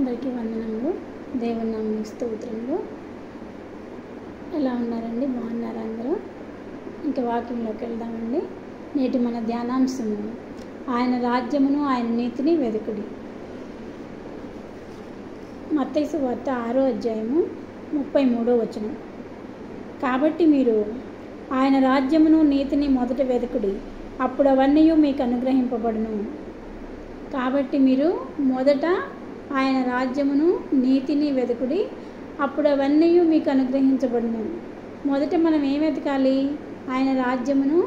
అందరికీ వందనములు. దేవుని నామమునకు స్తోత్రములు. ఎలా ఉన్నారండి? బాగున్నారా అందరూ? ఇంకా వాక్యంలోకి వెళ్దామండి. నేటి మన ధ్యానాంశము ఆయన రాజ్యమును ఆయన నీతిని వెదుకుడి. మత్తయి సువార్త 6వ అధ్యాయము 33వ వచనం. కాబట్టి మీరు ఆయన రాజ్యమును నీతిని మొదట వెదుకుడి, అప్పుడు అవన్నీ మీకు అనుగ్రహింపబడును. కాబట్టి మీరు మొదట ఆయన రాజ్యమును నీతిని వెదుకుడి, అప్పుడు అవన్నీ మీకు అనుగ్రహించబడును. మొదట మనం ఏం వెతకాలి? ఆయన రాజ్యమును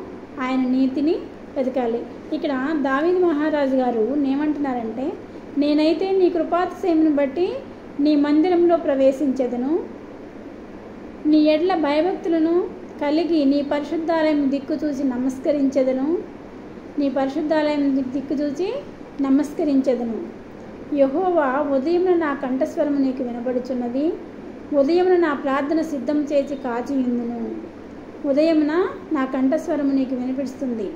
ఆయన నీతిని వెతకాలి. ఇక్కడ దావీదు మహారాజు గారు ఏమంటున్నారంటే, నేనైతే నీ కృపాతిశయమును బట్టి నీ మందిరంలో ప్రవేశించెదను, నీ ఎడ్ల భయభక్తులను కలిగి నీ పరిశుద్ధాలయం దిక్కు చూసి నమస్కరించెదను, నీ పరిశుద్ధాలయం దిక్కు చూసి నమస్కరించెదను. యెహోవా, ఉదయమున నా కంఠస్వరము నీకు వినబడుచున్నది, ఉదయమున నా ప్రార్థన సిద్ధం చేసి కాచియుందును. ఉదయమున నా కంఠస్వరము నీకు వినిపిస్తుంది,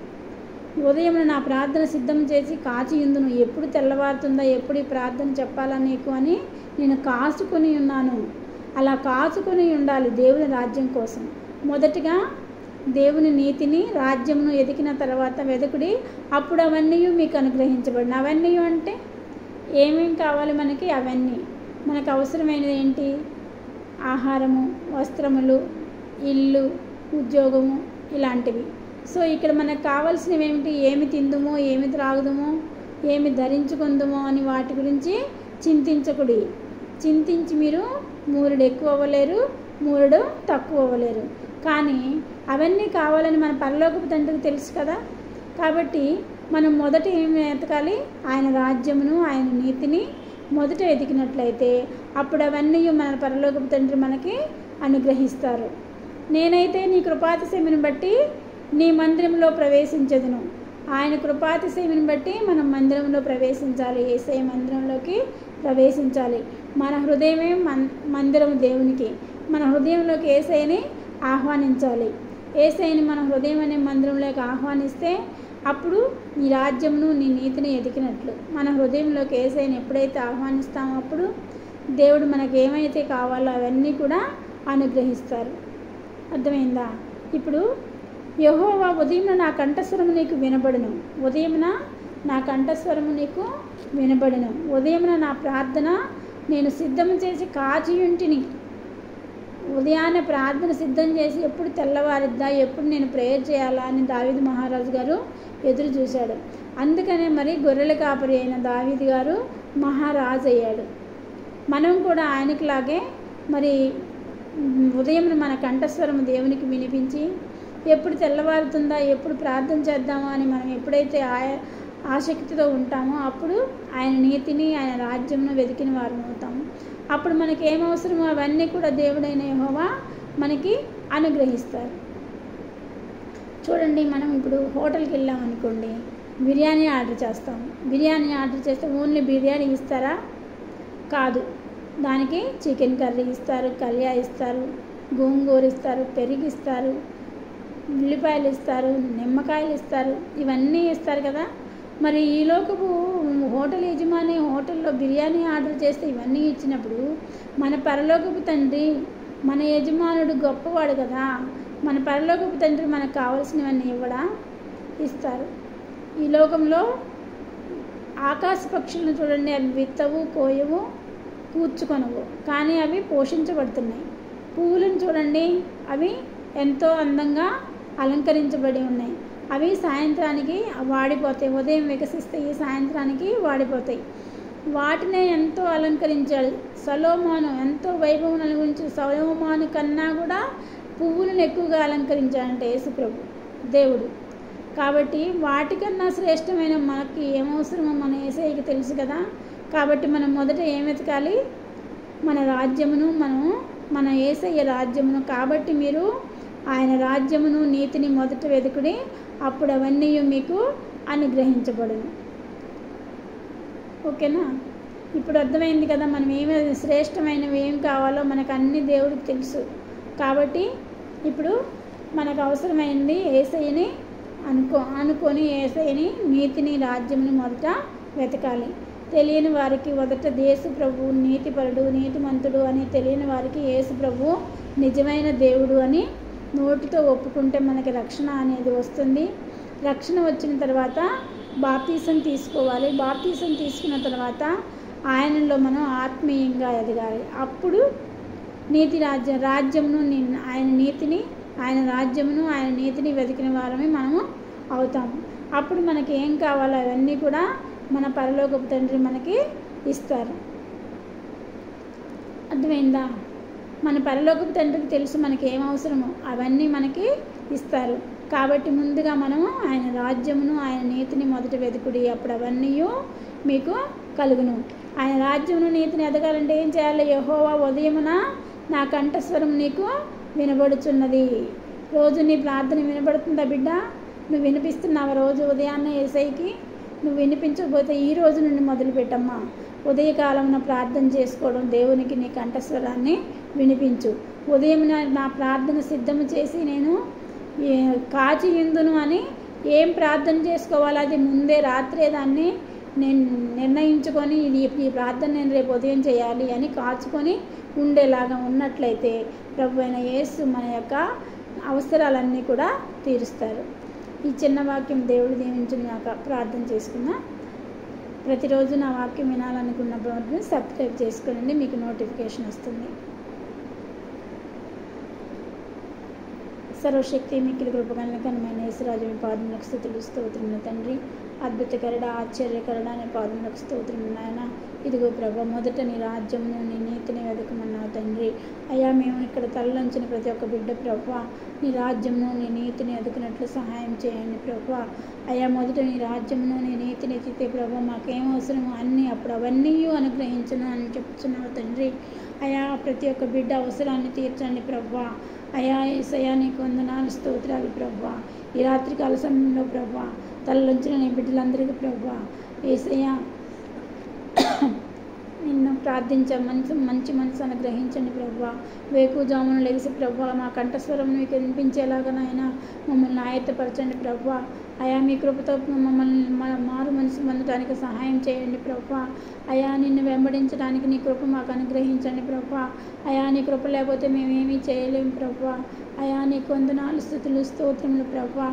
ఉదయమున నా ప్రార్థన సిద్ధం చేసి కాచియుందును. ఎప్పుడు తెల్లవారుతుందా, ఎప్పుడు ఈ ప్రార్థన చెప్పాలా నీకు అని నేను కాచుకొని ఉన్నాను. అలా కాచుకొని ఉండాలి దేవుని రాజ్యం కోసం. మొదటిగా దేవుని నీతిని రాజ్యమును ఎదికిన తర్వాత వెదుకుడి, అప్పుడు అవన్నీ మీకు అనుగ్రహించబడిన. అవన్నీ అంటే ఏమేమి కావాలి మనకి? అవన్నీ మనకు అవసరమైనది ఏంటి? ఆహారము, వస్త్రములు, ఇల్లు, ఉద్యోగము, ఇలాంటివి. సో ఇక్కడ మనకు కావాల్సినవి ఏమిటి? ఏమి తిందుమో, ఏమి త్రాగుదమో, ఏమి ధరించుకుందుమో అని వాటి గురించి చింతించకుడి. చింతించి మీరు మూరుడు ఎక్కువ అవ్వలేరు, మూరుడు తక్కువ అవ్వలేరు. కానీ అవన్నీ కావాలని మన పరలోకపు తండ్రికి తెలుసు కదా. కాబట్టి మనం మొదట ఏమి వెతకాలి? ఆయన రాజ్యమును ఆయన నీతిని మొదట వెతికినట్లయితే అప్పుడు అవన్నీ మన పరలోకపు తండ్రి మనకి అనుగ్రహిస్తారు. నేనైతే నీ కృపాతిశయమును బట్టి నీ మందిరంలో ప్రవేశించెదను. ఆయన కృపాతిశయమును బట్టి మనం మందిరంలో ప్రవేశించాలి, యేసయ్య మందిరంలోకి ప్రవేశించాలి. మన హృదయమే మందిరం దేవునికి. మన హృదయంలోకి యేసయ్యని ఆహ్వానించాలి. యేసయ్యని మన హృదయం అనే మందిరంలోకి ఆహ్వానిస్తే అప్పుడు నీ రాజ్యమును నీ నీతిని ఎదికినట్లు. మన హృదయంలోకి యేసయ్యని ఎప్పుడైతే ఆహ్వానిస్తామో అప్పుడు దేవుడు మనకు ఏమైతే కావాలో అవన్నీ కూడా అనుగ్రహిస్తారు. అర్థమైందా? ఇప్పుడు యెహోవా, ఉదయమున నా కంఠస్వరము నీకు వినబడును, ఉదయమున నా కంఠస్వరము నీకు వినబడును, ఉదయమున నా ప్రార్థన నేను సిద్ధం చేసి కాచియుంటిని. ఉదయాన్నే ప్రార్థన సిద్ధం చేసి ఎప్పుడు తెల్లవారిద్దా, ఎప్పుడు నేను ప్రేయర్ చేయాలా అని దావీదు మహారాజు గారు ఎదురు చూశాడు. అందుకనే మరి గొర్రెల కాపరి అయిన దావీదు గారు మహారాజు అయ్యాడు. మనం కూడా ఆయనకులాగే మరి ఉదయం మన కంఠస్వరం దేవునికి వినిపించి ఎప్పుడు తెల్లవారుతుందా, ఎప్పుడు ప్రార్థన చేద్దామా అని మనం ఎప్పుడైతే ఆసక్తితో ఉంటామో అప్పుడు ఆయన నీతిని ఆయన రాజ్యంను వెతికిన వారం అవుతాము. అప్పుడు మనకి ఏమవసరమో అవన్నీ కూడా దేవుడైన యెహోవా మనకి అనుగ్రహిస్తారు. చూడండి, మనం ఇప్పుడు హోటల్కి వెళ్ళామనుకోండి, బిర్యానీ ఆర్డర్ చేస్తాము. బిర్యానీ ఆర్డర్ చేస్తే ఓన్లీ బిర్యానీ ఇస్తారా? కాదు, దానికి చికెన్ కర్రీ ఇస్తారు, కళ్యా ఇస్తారు, గోంగూర ఇస్తారు, పెరుగు ఇస్తారు, ఉల్లిపాయలు ఇస్తారు, నిమ్మకాయలు ఇస్తారు, ఇవన్నీ ఇస్తారు కదా. మరి ఈ లోకపు హోటల్ యజమాని హోటల్లో బిర్యానీ ఆర్డర్ చేస్తే ఇవన్నీ ఇచ్చినప్పుడు మన పరలోకపు తండ్రి, మన యజమానుడు గొప్పవాడు కదా. మన పరలోకపు తండ్రి మనకు కావాల్సినవన్నీ ఇవ్వడా? ఇస్తారు. ఈ లోకంలో ఆకాశ పక్షులను చూడండి, అవి విత్తవు, కోయవు, కూర్చుకొనవు, కానీ అవి పోషించబడుతున్నాయి. పువ్వులను చూడండి, అవి ఎంతో అందంగా అలంకరించబడి ఉన్నాయి. అవి సాయంత్రానికి వాడిపోతాయి, ఉదయం వికసిస్తాయి, సాయంత్రానికి వాడిపోతాయి. వాటినే ఎంతో అలంకరించాడు సొలొమోను. ఎంతో వైభవం గురించి సొలొమోను కన్నా కూడా పువ్వులను ఎక్కువగా అలంకరించాడంటే యేసుప్రభు దేవుడు. కాబట్టి వాటికన్నా శ్రేష్టమైన మనకి ఏమవసరమో మన యేసయ్యకి తెలుసు కదా. కాబట్టి మనం మొదట ఏం వెతకాలి? మన రాజ్యమును, మన యేసయ్య రాజ్యమును. కాబట్టి మీరు ఆయన రాజ్యమును నీతిని మొదట వెతుకుడి, అప్పుడు అవన్నీ మీకు అనుగ్రహించబడును. ఓకేనా? ఇప్పుడు అర్థమైంది కదా, మనం ఏమి శ్రేష్టమైనవి ఏం కావాలో మనకు అన్ని దేవుడికి తెలుసు. కాబట్టి ఇప్పుడు మనకు అవసరమైంది యేసయ్యని అనుకొని యేసయ్యని నీతిని రాజ్యమును మొదట వెతకాలి. తెలియని వారికి మొదట యేసు ప్రభువు నీతిపరుడు నీతిమంతుడు అని తెలియని వారికి యేసు ప్రభువు నిజమైన దేవుడు అని నోటితో ఒప్పుకుంటే మనకి రక్షణ అనేది వస్తుంది. రక్షణ వచ్చిన తర్వాత బాప్తీసం తీసుకోవాలి. బాప్తీసం తీసుకున్న తర్వాత ఆయనలో మనం ఆత్మీయంగా ఎదగాలి. అప్పుడు రాజ్యమును ఆయన రాజ్యమును ఆయన నీతిని వెతికిన వారమే మనము అవుతాము. అప్పుడు మనకి ఏం కావాలో అవన్నీ కూడా మన పరలోకపు తండ్రి మనకి ఇస్తారు. అర్థమైందా? మన పరలోకపు తండ్రికి తెలుసు మనకి ఏం అవసరమో అవన్నీ మనకి ఇస్తారు. కాబట్టి ముందుగా మనము ఆయన రాజ్యమును ఆయన నీతిని మొదట వెతుకుడి, అప్పుడు అవన్నీ మీకు కలుగును. ఆయన రాజ్యమును నీతిని ఎదగాలంటే ఏం చేయాలి? యెహోవా ఉదయమున నా కంఠస్వరం నీకు వినబడుచున్నది. రోజు నీ ప్రార్థన వినబడుతుందా బిడ్డ? నువ్వు వినిపిస్తున్నావు రోజు ఉదయాన్నే యేసయ్యకి? నువ్వు వినిపించకపోతే ఈ రోజు నుండి మొదలుపెట్టమ్మా. ఉదయకాలంలో ప్రార్థన చేసుకోవడం, దేవునికి నీ కంఠస్వరాన్ని వినిపించు. ఉదయం నా ప్రార్థన సిద్ధము చేసి నేను కాచి ఇందును అని ఏం ప్రార్థన చేసుకోవాలో అది ముందే రాత్రే దాన్ని నేను నిర్ణయించుకొని ఈ ప్రార్థన నేను రేపు ఉదయం చేయాలి అని కాచుకొని ఉండేలాగా ఉన్నట్లయితే ప్రభు అయిన యేసు మన యొక్క అవసరాలన్నీ కూడా తీరుస్తారు. ఈ చిన్న వాక్యం దేవుడు దీవించుగాక. ప్రార్థన చేసుకుందాం. ప్రతిరోజు నా వాక్యం వినాలనుకున్నప్పుడు సబ్స్క్రైబ్ చేసుకోండి, మీకు నోటిఫికేషన్ వస్తుంది. సర్వశక్తి మిక్కిలి కృపగల ఘనమైన యేసురాజు మీ పాదములకు స్తుతులు స్తోత్రములు తండ్రి. అద్భుతకరుడ ఆశ్చర్యకరుడ అనే పాదములకు స్తోత్రములు నాయన. ఇదిగో ప్రభా, మొదట నీ రాజ్యమును నీ నీతిని వెదకమన్నావు తండ్రి. అయ్యా, మేము ఇక్కడ తలలంచిన ప్రతి ఒక్క బిడ్డ ప్రభా నీ రాజ్యమును నీ నీతిని ఎదుకున్నట్లు సహాయం చేయండి ప్రభా. అయ్యా, మొదట నీ రాజ్యమును నీ నీతిని ఎత్తితే ప్రభా మాకేం అవసరమో అన్నీ అప్పుడు అవన్నీ అనుగ్రహించను అని చెప్తున్నావు తండ్రి. అయ్యా, ప్రతి ఒక్క బిడ్డ అవసరాన్ని తీర్చండి ప్రభా. అయ్యా యేసయ్యా, నీకు వందనాలు స్తోత్రాలు ప్రభా. ఈ రాత్రికాల సమయంలో ప్రభా తలలంచిన నీ బిడ్డలందరికీ ప్రభా యేసయ్యా నిన్ను మంచి మనసు అనుగ్రహించండి ప్రభా. వేకుజామును లెగిసి ప్రభా మా కంఠస్వరం మీకు వినిపించేలాగా నాయన మమ్మల్ని ఆయత్తపరచండి ప్రభా. అయా, మీ కృపతో మమ్మల్ని మారు మనసు పొందడానికి సహాయం చేయండి ప్రభా. అయా, నిన్ను వెంబడించడానికి నీ కృప మాకు అనుగ్రహించండి ప్రభా. అయా, నీ కృప లేకపోతే మేమేమీ చేయలేము ప్రభా. అయా, నీకు వందనాలు స్తుతులు స్తోత్రములు ప్రభా.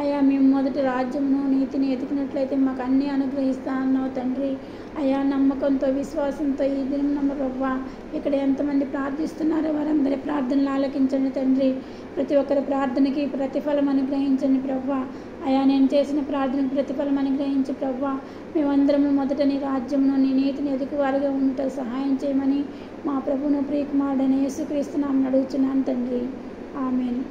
అయా, మేము మొదటి రాజ్యమును నీతిని ఎదిగినట్లయితే మాకు అన్నీ అనుగ్రహిస్తా అన్నావు తండ్రి. అయా, నమ్మకంతో విశ్వాసంతో ఈ దినం ప్రభా ఇక్కడ ఎంతమంది ప్రార్థిస్తున్నారో వారందరి ప్రార్థనలు ఆలకించండి తండ్రి. ప్రతి ఒక్కరి ప్రార్థనకి ప్రతిఫలం అనుగ్రహించండి ప్రభా. అయా, నేను చేసిన ప్రార్థనకు ప్రతిఫలం అనుగ్రహించి ప్రభా మేమందరము మొదట నీ రాజ్యమును నీ నీతిని ఎదుగువారుగా ఉంటూ సహాయం చేయమని మా ప్రభువును ప్రియకుమారుడైన యేసుక్రీస్తు నామమున అడుగుచున్నాను తండ్రి. ఆమేన్.